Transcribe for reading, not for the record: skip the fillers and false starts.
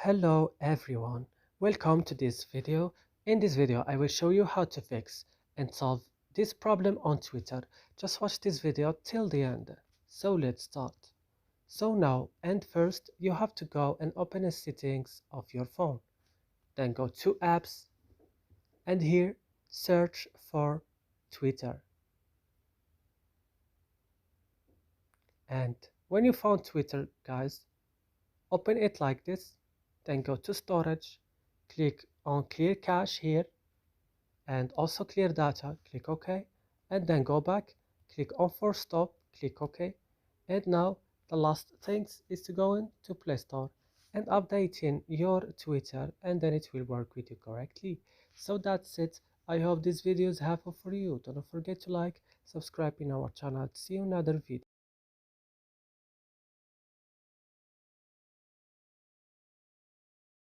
Hello everyone, welcome to this video. In this video I will show you how to fix and solve this problem on Twitter. Just watch this video till the end. So let's start. So now and first you have to go and open the settings of your phone. Then go to apps and here search for Twitter. And when you found Twitter, guys, open it like this. Then go to storage, click on clear cache here and also clear data, click OK, and then go back, click on force stop, click OK, and now the last thing is to go into Play Store and updating your Twitter, and then it will work with you correctly. So that's it. I hope this video is helpful for you. Don't forget to like, subscribe in our channel. See you in another video.